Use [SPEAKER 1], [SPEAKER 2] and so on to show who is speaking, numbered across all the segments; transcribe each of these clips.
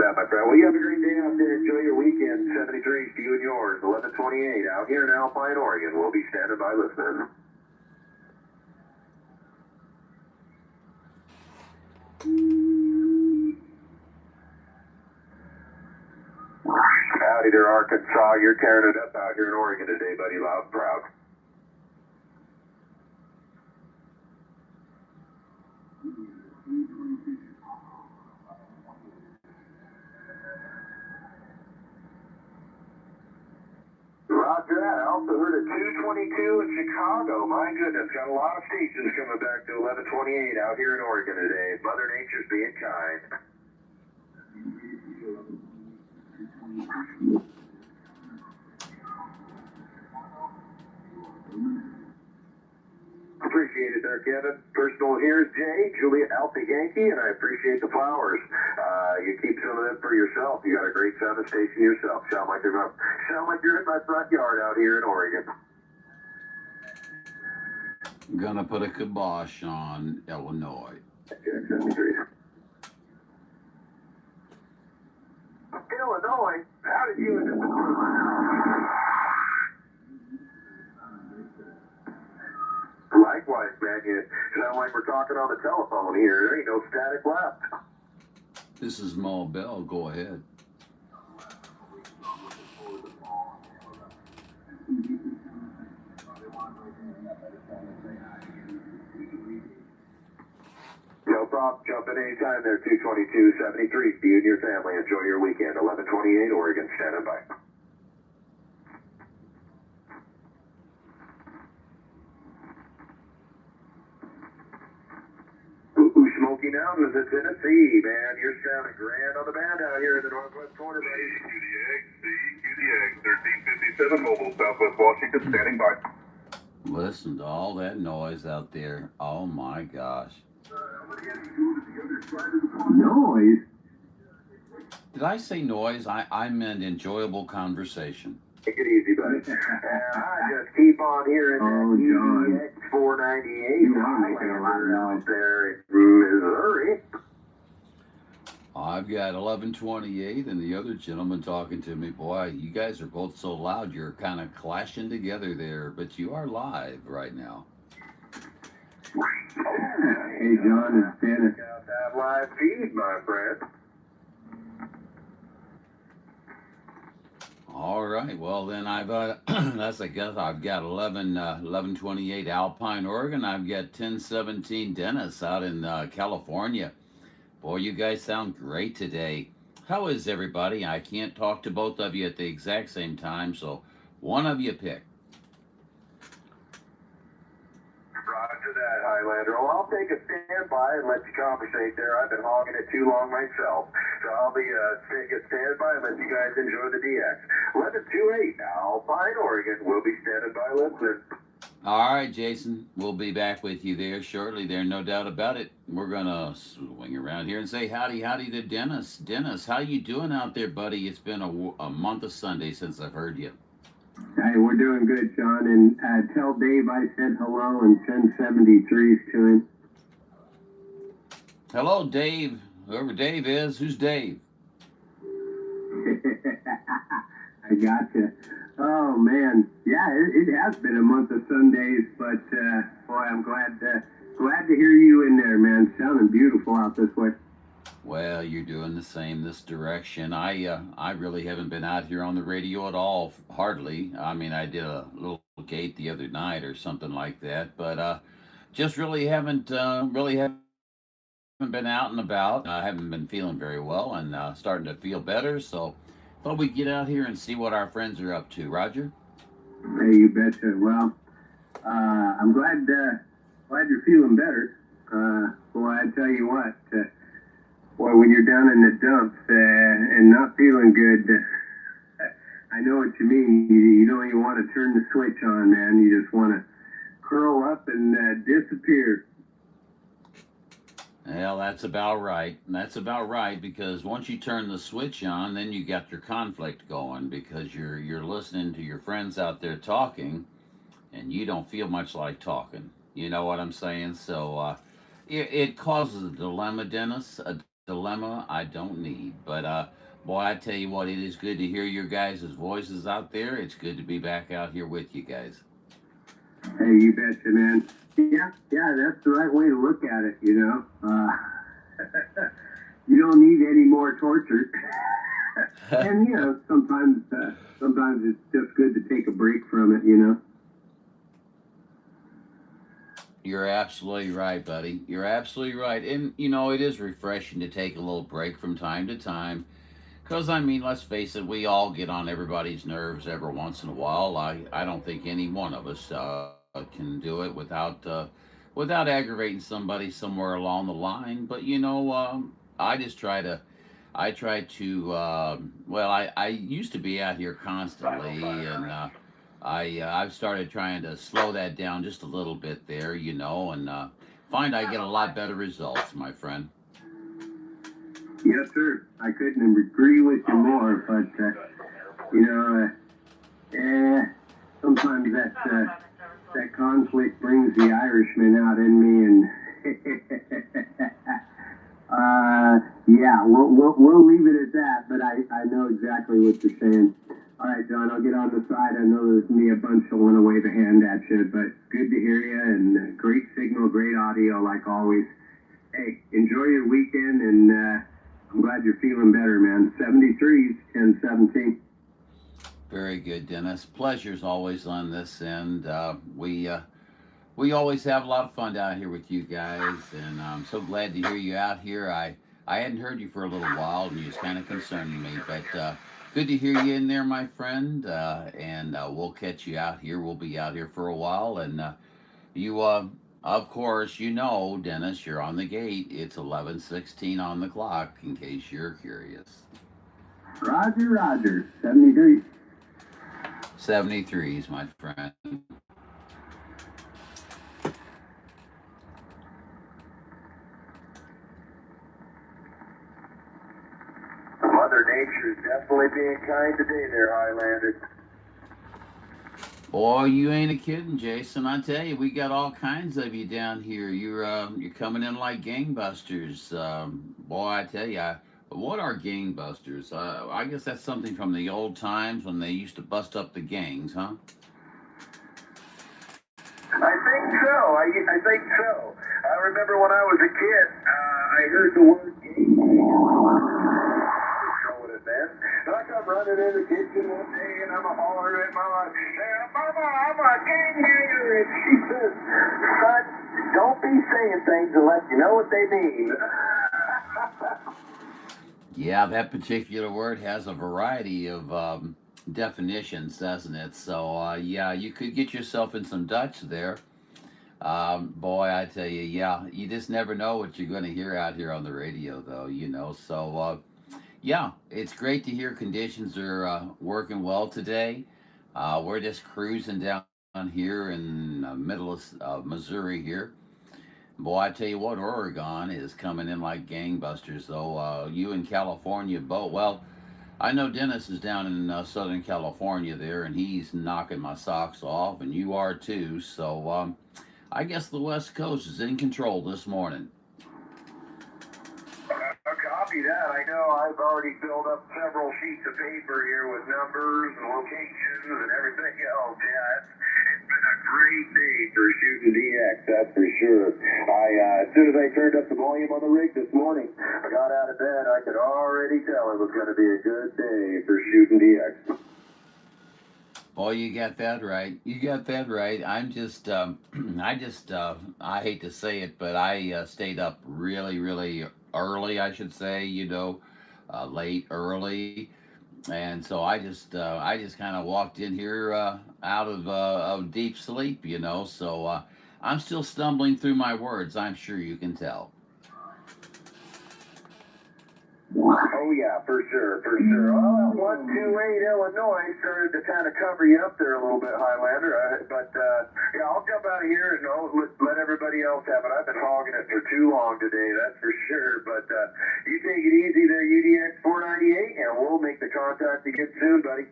[SPEAKER 1] that, my friend. Well, you have a great day out there. Enjoy your weekend. 73 to you and yours. 1128 out here in Alpine, Oregon. We'll be standing by listening. Howdy there, Arkansas. You're tearing it up out here in Oregon today, buddy. Loud and proud. Roger that. I also heard a 222 in Chicago. My goodness, got a lot of stations coming back to 1128 out here in Oregon today. Mother Nature's being kind. Appreciate it there, Kevin. Personal here's Jay, Juliet Alpha Yankee, and I appreciate the flowers. You keep some of them for yourself. You got a great sound station yourself. Sound like you're in my front yard out here in Oregon.
[SPEAKER 2] I'm gonna put a kibosh on Illinois.
[SPEAKER 1] Illinois? How did you end up? Likewise, man. You sound like we're talking on the telephone here. There ain't no static left.
[SPEAKER 2] This is Mo Bell. Go ahead. No problem. Jump in anytime there. 222-73. You and your family. Enjoy your weekend. 1128 Oregon. Standing by. Smoky Mountains in Tennessee, man. You're sounding grand on the band out here in the northwest corner, buddy. UDX 1357 Mobile, Southwest Washington, standing by. Listen to all that noise out there. Oh my gosh.
[SPEAKER 3] Noise?
[SPEAKER 2] Did I say noise? I meant enjoyable conversation.
[SPEAKER 1] Take it easy, buddy. I just keep on hearing that UDX498
[SPEAKER 3] You are making a lot of noise
[SPEAKER 1] out there in Missouri.
[SPEAKER 2] I've got 1128 and the other gentleman talking to me. Boy, you guys are both so loud. You're kind of clashing together there, but you are live right now.
[SPEAKER 3] Hey, John, it's Dennis.
[SPEAKER 1] Got that live feed, my friend.
[SPEAKER 2] All right. Well, then I've I've got 1128 Alpine, Oregon. I've got 1017 Dennis out in California. Boy, you guys sound great today. How is everybody? I can't talk to both of you at the exact same time, so one of you pick.
[SPEAKER 1] Roger that, Highlander. Well, I'll take a standby and let you conversate there. I've been hogging it too long myself. So I'll be taking a standby and let you guys enjoy the DX. 1128 Alpine, Oregon. We'll be standing by listening.
[SPEAKER 2] All right, Jason. We'll be back with you there shortly. There, no doubt about it. We're going to swing around here and say howdy to Dennis. Dennis, how you doing out there, buddy? It's been a month of Sunday since I've heard you.
[SPEAKER 3] Hey, we're doing good, John, and tell Dave I said hello and send 73s to him.
[SPEAKER 2] Hello, Dave. Whoever Dave is, who's Dave?
[SPEAKER 3] I gotcha. Oh, man. Yeah, it has been a month of Sundays, but, boy, I'm glad to hear you in there, man. Sounding beautiful out this way.
[SPEAKER 2] Well, you're doing the same this direction. I really haven't been out here on the radio at all, hardly. I mean, I did a little gate the other night or something like that, but just really haven't been out and about. I haven't been feeling very well and starting to feel better, so thought we'd get out here and see what our friends are up to. Roger?
[SPEAKER 3] Hey, you betcha. Well, I'm glad you're feeling better. Boy, I tell you what, boy, when you're down in the dumps and not feeling good, I know what you mean. You don't even want to turn the switch on, man. You just want to curl up and disappear.
[SPEAKER 2] Well, that's about right. That's about right, because once you turn the switch on, then you got your conflict going, because you're listening to your friends out there talking, and you don't feel much like talking. You know what I'm saying? So it causes a dilemma, Dennis, a dilemma I don't need. But boy, I tell you what, it is good to hear your guys' voices out there. It's good to be back out here with you guys.
[SPEAKER 3] Hey, you betcha, man. Yeah, that's the right way to look at it, you know. You don't need any more torture. And, you know, sometimes it's just good to take a break from it, you know.
[SPEAKER 2] You're absolutely right, buddy. You're absolutely right. And, you know, it is refreshing to take a little break from time to time. Because, I mean, let's face it, we all get on everybody's nerves every once in a while. I don't think any one of us can do it without aggravating somebody somewhere along the line. But, you know, I just try to. I try to, well, I used to be out here constantly, and I've started trying to slow that down just a little bit there, you know, and find I get a lot better results, my friend.
[SPEAKER 3] Yes, sir. I couldn't agree with you more, but, you know, sometimes that conflict brings the Irishman out in me, and yeah, we'll leave it at that. But I know exactly what you're saying. All right, John, I'll get on the side. I know there's me a bunch that want to wave a hand at you, but good to hear you, and great signal, great audio, like always. Hey, enjoy your weekend, and I'm glad you're feeling better, man. 73s, 10-17.
[SPEAKER 2] Very good, Dennis. Pleasure's always on this end. We always have a lot of fun down here with you guys, and I'm so glad to hear you out here. I hadn't heard you for a little while, and you was kind of concerning me, but good to hear you in there, my friend. And we'll catch you out here. We'll be out here for a while, and you, of course, you know, Dennis, you're on the gate. It's 11:16 on the clock, in case you're curious.
[SPEAKER 3] Roger. 73.
[SPEAKER 2] 73s, my friend.
[SPEAKER 1] Mother Nature's definitely being kind today there, Highlander.
[SPEAKER 2] Boy, you ain't a kidding, Jason. I tell you, we got all kinds of you down here. You're coming in like gangbusters. Boy, I tell you, what are gangbusters? I guess that's something from the old times when they used to bust up the gangs, huh?
[SPEAKER 1] I think so. I think so. I remember when I was a kid, I heard the word gang. Know what it meant. And I come running in the kitchen one day, and I'm a hollering at Mama, saying, "Mama, I'm a gangbanger," and she says, "Son, don't be saying things unless you know what they mean."
[SPEAKER 2] Yeah, that particular word has a variety of definitions, doesn't it? So, yeah, you could get yourself in some Dutch there. Boy, I tell you, yeah, you just never know what you're going to hear out here on the radio, though, you know. So, yeah, it's great to hear conditions are working well today. We're just cruising down here in the middle of Missouri here. Boy, I tell you what, Oregon is coming in like gangbusters, though. You in California, both. Well, I know Dennis is down in Southern California there, and he's knocking my socks off, and you are too. So I guess the West Coast is in control this morning.
[SPEAKER 1] Copy that. I know I've already filled up several sheets of paper here with numbers and locations and everything else. Yeah, it's been a great day for shooting DX, that's for sure. As soon as I turned up the volume on the rig this morning, I got out of bed, I could already tell it was going to be a good day for shooting DX.
[SPEAKER 2] Boy, you got that right. You got that right. I'm just, I hate to say it, but I stayed up really, really early, I should say, you know, late, early. And so I just kind of walked in here out of deep sleep, you know. So I'm still stumbling through my words. I'm sure you can tell.
[SPEAKER 1] Oh yeah, for sure. Well, 128 Illinois started to kind of cover you up there a little bit, Highlander. But yeah, I'll jump out of here and let everybody else have it. I've been hogging it for too long today, that's for sure. But you take it easy there, UDX133, and we'll make the contact again soon, buddy.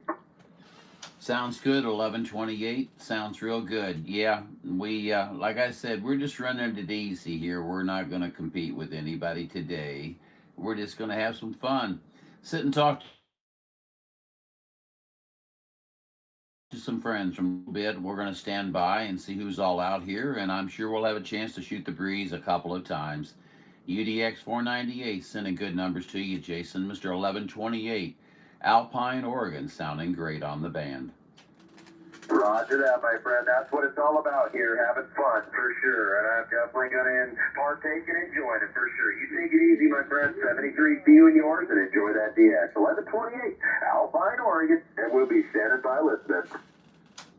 [SPEAKER 2] Sounds good. 11:28. Sounds real good. Yeah, we like I said, we're just running it easy here. We're not going to compete with anybody today. We're just going to have some fun. Sit and talk to some friends from a bit. We're going to stand by and see who's all out here, and I'm sure we'll have a chance to shoot the breeze a couple of times. UDX133 sending good numbers to you, Jason. Mr. 1128, Alpine, Oregon, sounding great on the band.
[SPEAKER 1] Roger that, my friend. That's what it's all about here, having fun, for sure. And I'm definitely going to partake and enjoy it, for sure. You take it easy, my friend. 73 for you and yours, and enjoy that DX. 1128, Alpine, Oregon, and we'll be standing by listening.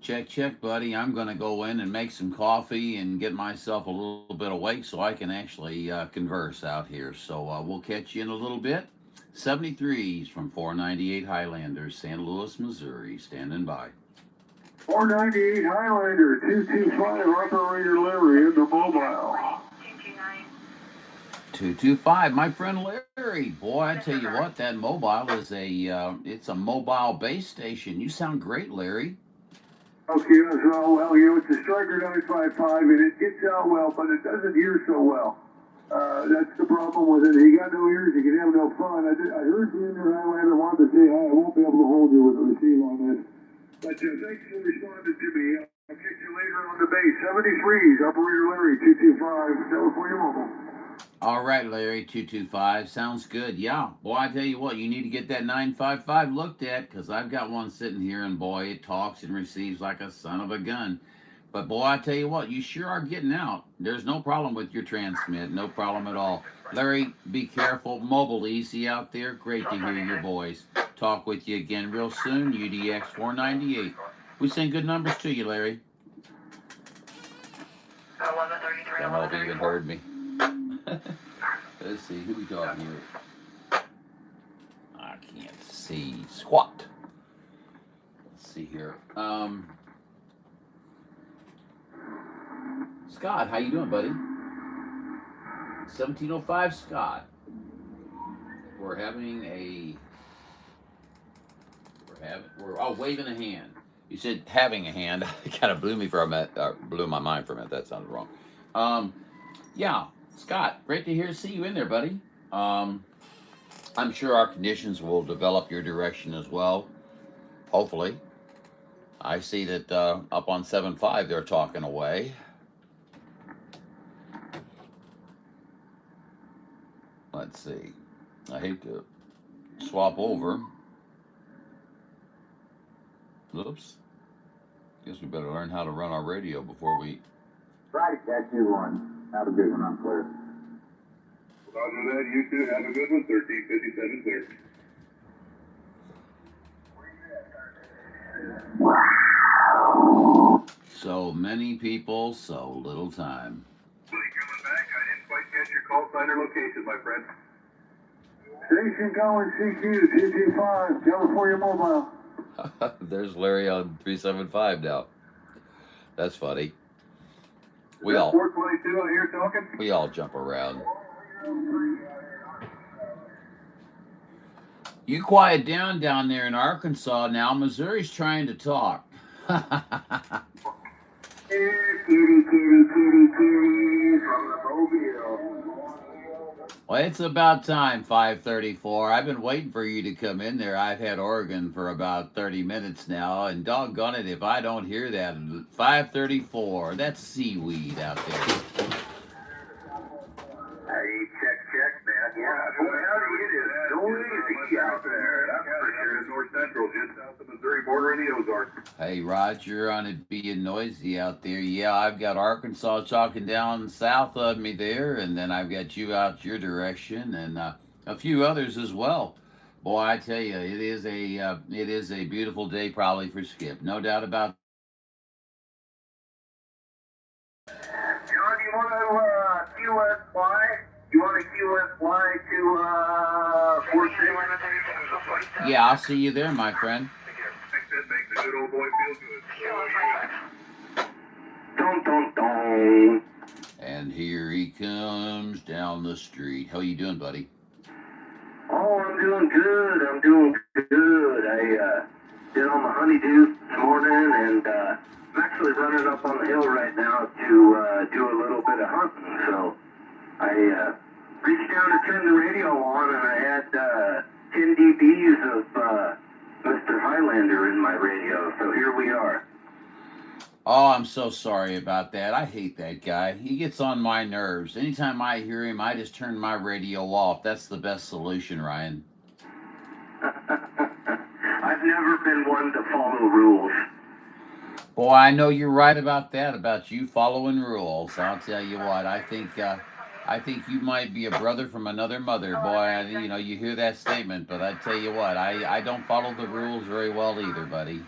[SPEAKER 2] Check, check, buddy. I'm going to go in and make some coffee and get myself a little bit awake so I can actually converse out here. So we'll catch you in a little bit. 73s from 498 Highlander, St. Louis, Missouri, standing by.
[SPEAKER 3] 498 Highlander, 225, operator Larry in the mobile.
[SPEAKER 2] 225, my friend Larry. Boy, I tell you what, that mobile is it's a mobile base station. You sound great, Larry.
[SPEAKER 3] Okay, well, it's a Striker 955, and it gets out well, but it doesn't hear so well. That's the problem with it. You got no ears, you can have no fun. I heard you in your Highlander wanted to say hi. I won't be able to hold you with the receive on this. But thanks for responding to me. I'll catch you later on the base. 73s, operator Larry, 225, California Mobile.
[SPEAKER 2] All right, Larry, 225. Sounds good. Yeah. Boy, I tell you what, you need to get that 955 looked at, because I've got one sitting here, and boy, it talks and receives like a son of a gun. But boy, I tell you what, you sure are getting out. There's no problem with your transmit. No problem at all. Larry, be careful. Mobile easy out there. Great to hear your voice. Talk with you again real soon. UDX 498. We send good numbers to you, Larry.
[SPEAKER 4] 1133.
[SPEAKER 2] I don't know if you even heard me. Let's see, who we talking here? I can't see squat. Let's see here. Scott, how you doing, buddy? 1705 Scott. We're waving a hand. You said having a hand. It kind of blew me for a minute, blew my mind for a minute. That sounded wrong. Yeah, Scott, great to see you in there, buddy. I'm sure our conditions will develop your direction as well. Hopefully. I see that up on 7.5 they're talking away. Let's see. I hate to swap over. Oops. Guess we better learn how to run our radio before we...
[SPEAKER 3] Right, that's you one. Have a good one, I'm clear.
[SPEAKER 1] Roger that, you too. Have a good one. 1357 clear.
[SPEAKER 2] So many people, so little time.
[SPEAKER 1] Coming back, I didn't quite catch your call sign or location, my friend.
[SPEAKER 3] Station calling CQ 225, California Mobile.
[SPEAKER 2] There's Larry on 375 now. That's funny. We
[SPEAKER 1] 422 out here talking?
[SPEAKER 2] We all jump around. You quiet down there in Arkansas now. Missouri's trying to talk. Well, it's about time, 5:34. I've been waiting for you to come in there. I've had Oregon for about 30 minutes now, and doggone it if I don't hear that. 5:34. That's seaweed out there.
[SPEAKER 1] Hey, check, man. Yeah, boy, howdy it is. Noisy out there. That's for sure. It's North Central, just south of Missouri, bordering the Ozarks.
[SPEAKER 2] Hey, Roger, on it being noisy out there. Yeah, I've got Arkansas talking down south of me there, and then I've got you out your direction, and a few others as well. Boy, I tell you, it is a beautiful day probably for Skip. No doubt about
[SPEAKER 1] John, do you want to QSY? You want to QSY to Fort City?
[SPEAKER 2] Yeah, I'll see you there, my friend.
[SPEAKER 1] Makes the good old boy feel good.
[SPEAKER 3] Dun, dun, dun.
[SPEAKER 2] And here he comes down the street. How you doing, buddy?
[SPEAKER 3] Oh, I'm doing good. I did all my honeydew this morning, and I'm actually running up on the hill right now to do a little bit of hunting. So I
[SPEAKER 1] reached down to turn the radio on, and I had 10 dBs of Mr. Highlander in my radio, so here we are.
[SPEAKER 2] Oh, I'm so sorry about that. I hate that guy. He gets on my nerves. Anytime I hear him, I just turn my radio off. That's the best solution, Ryan.
[SPEAKER 1] I've never been one to follow rules.
[SPEAKER 2] Boy, I know you're right about that, about you following rules. I'll tell you what, I think you might be a brother from another mother. Boy, you hear that statement, but I tell you what, I don't follow the rules very well either, buddy.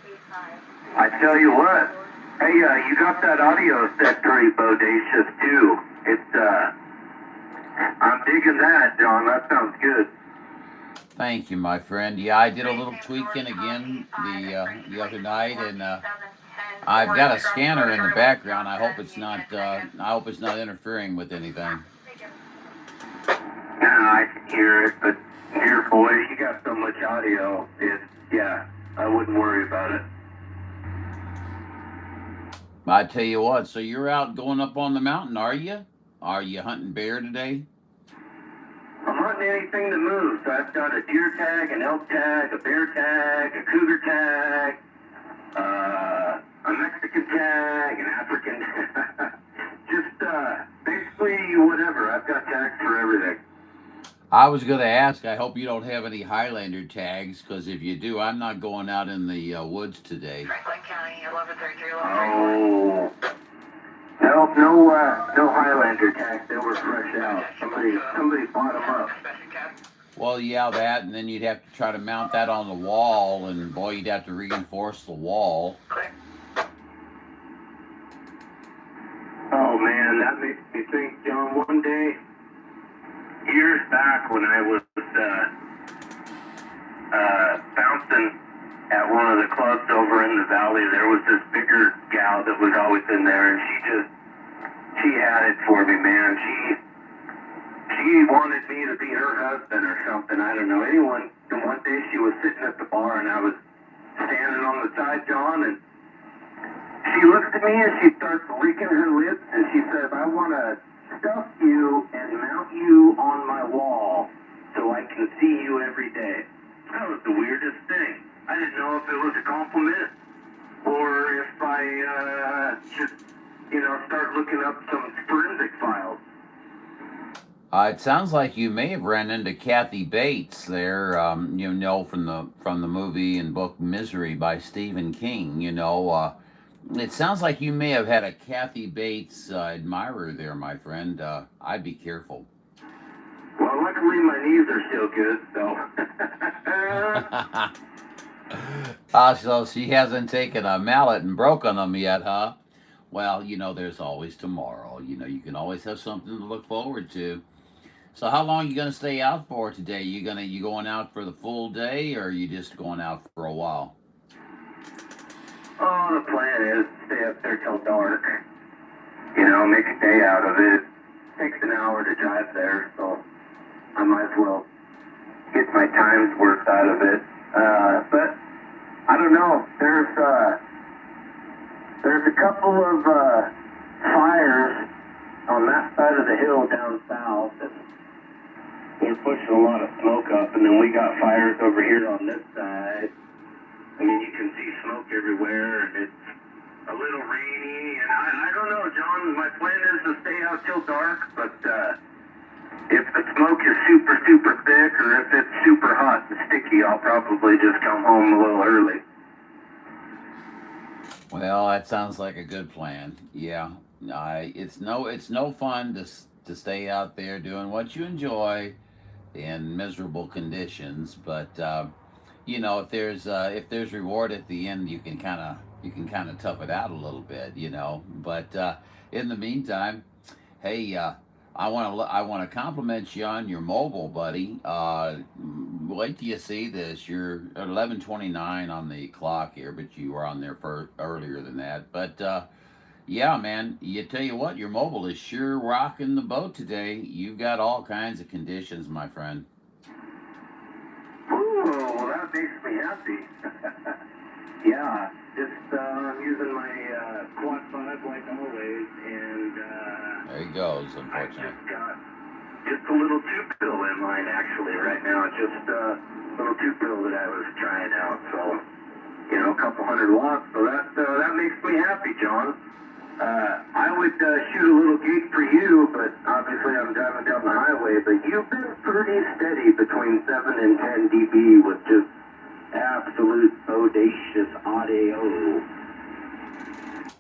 [SPEAKER 1] I tell you what, hey, you got that audio set pretty bodacious too. I'm digging that, John. That sounds good.
[SPEAKER 2] Thank you, my friend. Yeah, I did a little tweaking again the other night, and I've got a scanner in the background. I hope it's not interfering with anything.
[SPEAKER 1] I can hear it, but dear boy, you got so much audio. Yeah, I wouldn't worry about it.
[SPEAKER 2] I tell you what, so you're out going up on the mountain, are you? Are you hunting bear today?
[SPEAKER 1] I'm hunting anything that moves. So I've got a deer tag, an elk tag, a bear tag, a cougar tag, a Mexican tag, an African tag. Just basically whatever. I've got tags for everything.
[SPEAKER 2] I was going to ask, I hope you don't have any Highlander tags, because if you do, I'm not going out in the woods today.
[SPEAKER 1] Franklin County, 1133, 1134. No Highlander tags. They were fresh out. Somebody bought them up.
[SPEAKER 2] Well, yeah, that, and then you'd have to try to mount that on the wall, and boy, you'd have to reinforce the wall.
[SPEAKER 1] Oh man, that makes me think, John, one day, years back when I was bouncing at one of the clubs over in the valley, there was this bigger gal that was always in there, and she had it for me, man. She wanted me to be her husband or something, I don't know. And one day she was sitting at the bar, and I was standing on the side, John, and she looks at me and she starts licking her lips, and she says, I want to stuff you and mount you on my wall so I can see you every day. That was the weirdest thing. I didn't know if it was a compliment or if I should, start looking up some forensic files.
[SPEAKER 2] It sounds like you may have ran into Kathy Bates there, from the movie and book Misery by Stephen King. It sounds like you may have had a Kathy Bates admirer there, my friend. I'd be careful.
[SPEAKER 1] Well, luckily my knees are still good, so.
[SPEAKER 2] So she hasn't taken a mallet and broken them yet, huh? Well, there's always tomorrow. You can always have something to look forward to. So how long are you going to stay out for today? You going out for the full day, or are you just going out for a while?
[SPEAKER 1] Oh, the plan is to stay up there till dark. Make a day out of it. It takes an hour to drive there, so I might as well get my time's worth out of it. But I don't know. There's a couple of fires on that side of the hill down south, and they're pushing a lot of smoke up. And then we got fires over here on this side. I mean, you can see smoke everywhere, and it's a little rainy, and I don't know, John. My plan is to stay out till dark, but if the smoke is super, super thick, or if it's super hot and sticky, I'll probably just come home a little early.
[SPEAKER 2] Well, that sounds like a good plan. Yeah, it's no fun to stay out there doing what you enjoy in miserable conditions, but if there's reward at the end, you can kind of tough it out a little bit, But in the meantime, hey, I want to compliment you on your mobile, buddy. Wait till you see this. You're at 11:29 on the clock here, but you were on there earlier than that. But yeah, man, tell you what, your mobile is sure rocking the boat today. You've got all kinds of conditions, my friend.
[SPEAKER 1] Ooh, well, that makes me happy. Yeah, I'm using my quad 5 like always, and
[SPEAKER 2] there he goes, unfortunately.
[SPEAKER 1] Just a little two-pill in mine, actually, right now. Just a little two-pill that I was trying out. So, you know, a couple hundred watts. So that makes me happy, John. I would shoot a little gate for you, but obviously I'm driving down the highway. But you've been pretty steady between 7 and 10 dB with just absolute bodacious audio.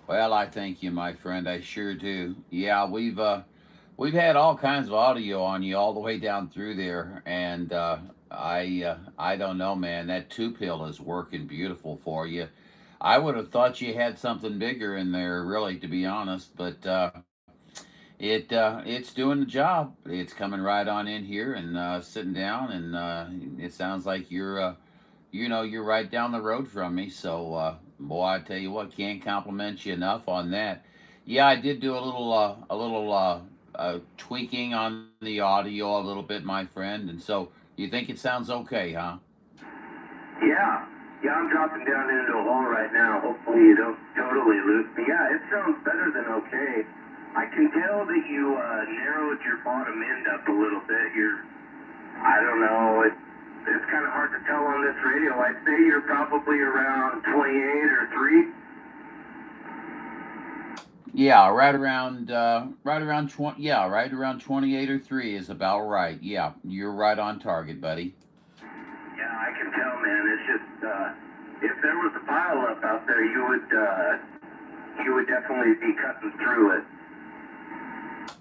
[SPEAKER 2] Well, I thank you, my friend. I sure do. Yeah, we've had all kinds of audio on you all the way down through there, and I don't know, man. That two pill is working beautiful for you. I would have thought you had something bigger in there, really, to be honest. But it's doing the job. It's coming right on in here and sitting down, and it sounds like you're right down the road from me. So, boy, I tell you what, can't compliment you enough on that. Yeah, I did do a little tweaking on the audio a little bit, my friend. And so, you think it sounds okay, huh?
[SPEAKER 1] Yeah. Yeah, I'm dropping down into a hole right now. Hopefully you don't totally lose me. Yeah, it sounds better than okay. I can tell that you narrowed your bottom end up a little bit. I don't know, it's kind of hard to tell on this radio. I'd say you're probably around 28 or 3.
[SPEAKER 2] Yeah, right around 20. Yeah, right around 28 or 3 is about right. Yeah, you're right on target, buddy.
[SPEAKER 1] Yeah, I can tell, man. It's just if there was a pile up out there, you would definitely be cutting through it.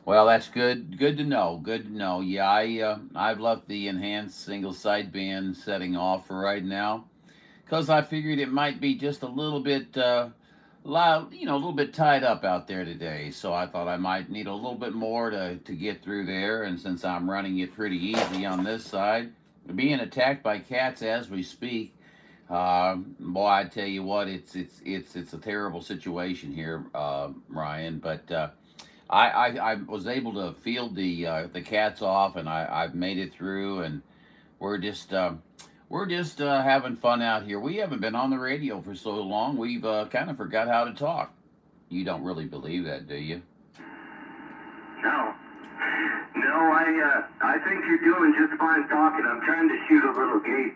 [SPEAKER 2] Well, that's good. Good to know. Good to know. Yeah, I've left the enhanced single sideband setting off for right now, because I figured it might be just a little bit loud, a little bit tied up out there today. So I thought I might need a little bit more to get through there. And since I'm running it pretty easy on this side, being attacked by cats as we speak, boy, I tell you what, it's a terrible situation here, Ryan. But I was able to field the cats off, and I've made it through, and we're just having fun out here. We haven't been on the radio for so long. We've kind of forgot how to talk. You don't really believe that, do you?
[SPEAKER 1] No, I think you're doing just fine talking. I'm trying to shoot a little gate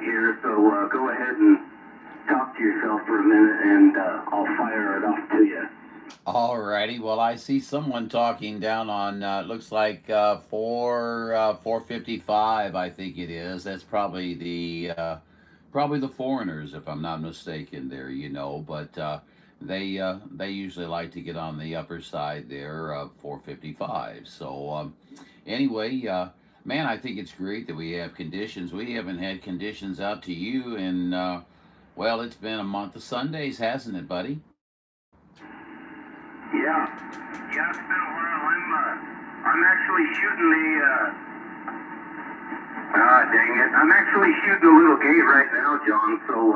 [SPEAKER 1] here, so go ahead and talk to yourself for a minute, and I'll fire it off to you.
[SPEAKER 2] Alrighty. Well, I see someone talking down on looks like 455. I think it is. That's probably the foreigners, if I'm not mistaken. There, but they usually like to get on the upper side there of 455. So anyway, man, I think it's great that we have conditions. We haven't had conditions out to you in well, it's been a month of Sundays, hasn't it, buddy?
[SPEAKER 1] Yeah, it's been a while. I'm actually shooting dang it. I'm actually shooting a little gate right now, John, so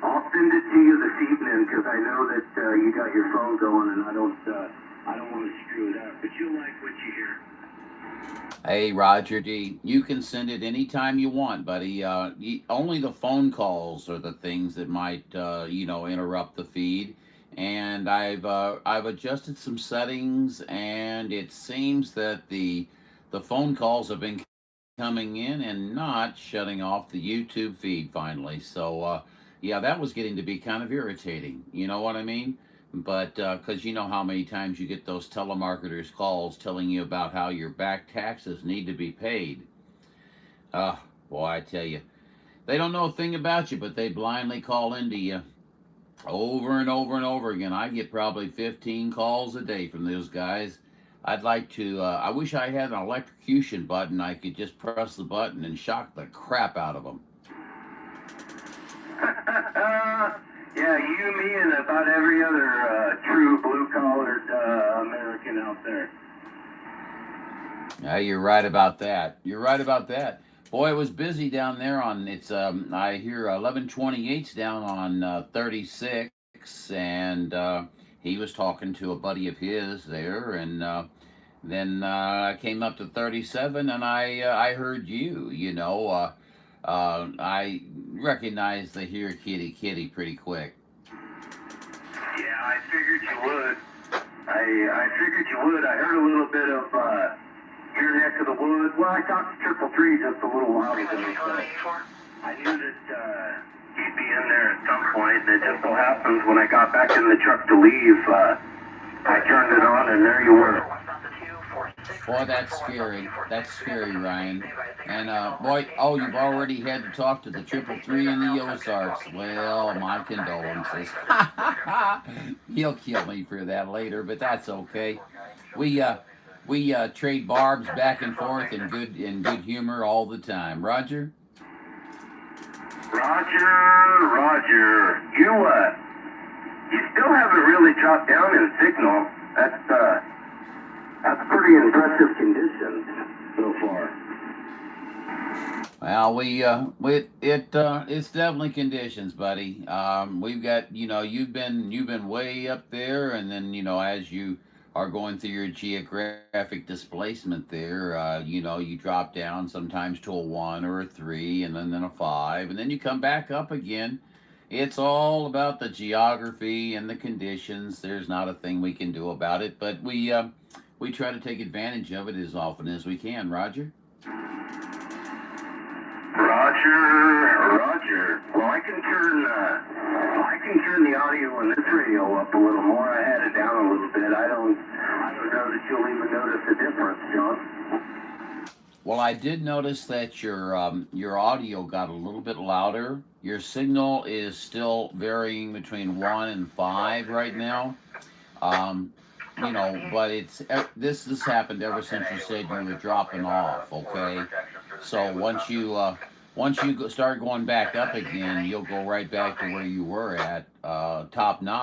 [SPEAKER 1] I'll send it to you this evening, because I know that you got your phone going, and I don't want to screw it up, but you'll like what you hear.
[SPEAKER 2] Hey, Roger D, you can send it anytime you want, buddy. Only the phone calls are the things that might, interrupt the feed. And I've adjusted some settings, and it seems that the phone calls have been coming in and not shutting off the YouTube feed finally. So yeah, that was getting to be kind of irritating. You know what I mean? But because you know how many times you get those telemarketers calls telling you about how your back taxes need to be paid. Boy, I tell you, they don't know a thing about you, but they blindly call into you. Over and over and over again. I get probably 15 calls a day from those guys. I'd like to, I wish I had an electrocution button. I could just press the button and shock the crap out of them.
[SPEAKER 1] Yeah, you, me, and about every other true blue-collared American out there.
[SPEAKER 2] Yeah, you're right about that. You're right about that. Boy, it was busy down there on, I hear 1128's down on 36, and he was talking to a buddy of his there, and then I came up to 37, and I heard you, I recognized the here kitty pretty quick.
[SPEAKER 1] Yeah, I figured you would. I figured you would. I heard a little bit of your neck of the woods. Well, I talked to 333 just a little while ago. So I knew that he'd be in there at some point. And it just so happens when I got back in the truck to leave, I turned it on and there you were.
[SPEAKER 2] Boy, that's scary. That's scary, Ryan. And boy, oh, you've already had to talk to the 333 in the Ozarks. Well, my condolences. He'll kill me for that later, but that's okay. We trade barbs back and forth in good humor all the time. Roger.
[SPEAKER 1] Roger. You still haven't really dropped down in signal. That's pretty impressive conditions so far.
[SPEAKER 2] Well, it's definitely conditions, buddy. We've got, you've been way up there, and then, as you are going through your geographic displacement there, you drop down sometimes to a 1 or a 3, and then a 5, and then you come back up again. It's all about the geography and the conditions. There's not a thing we can do about it, but we try to take advantage of it as often as we can. Roger.
[SPEAKER 1] Roger. Well, I can turn the audio on this radio up a little more. I had it down a little bit. I don't know that you'll even notice the difference, John.
[SPEAKER 2] Well, I did notice that your audio got a little bit louder. Your signal is still varying between 1 and 5 right now. But this happened ever since you said you were dropping off. Okay, so once you start going back up again, you'll go right back to where you were at top notch.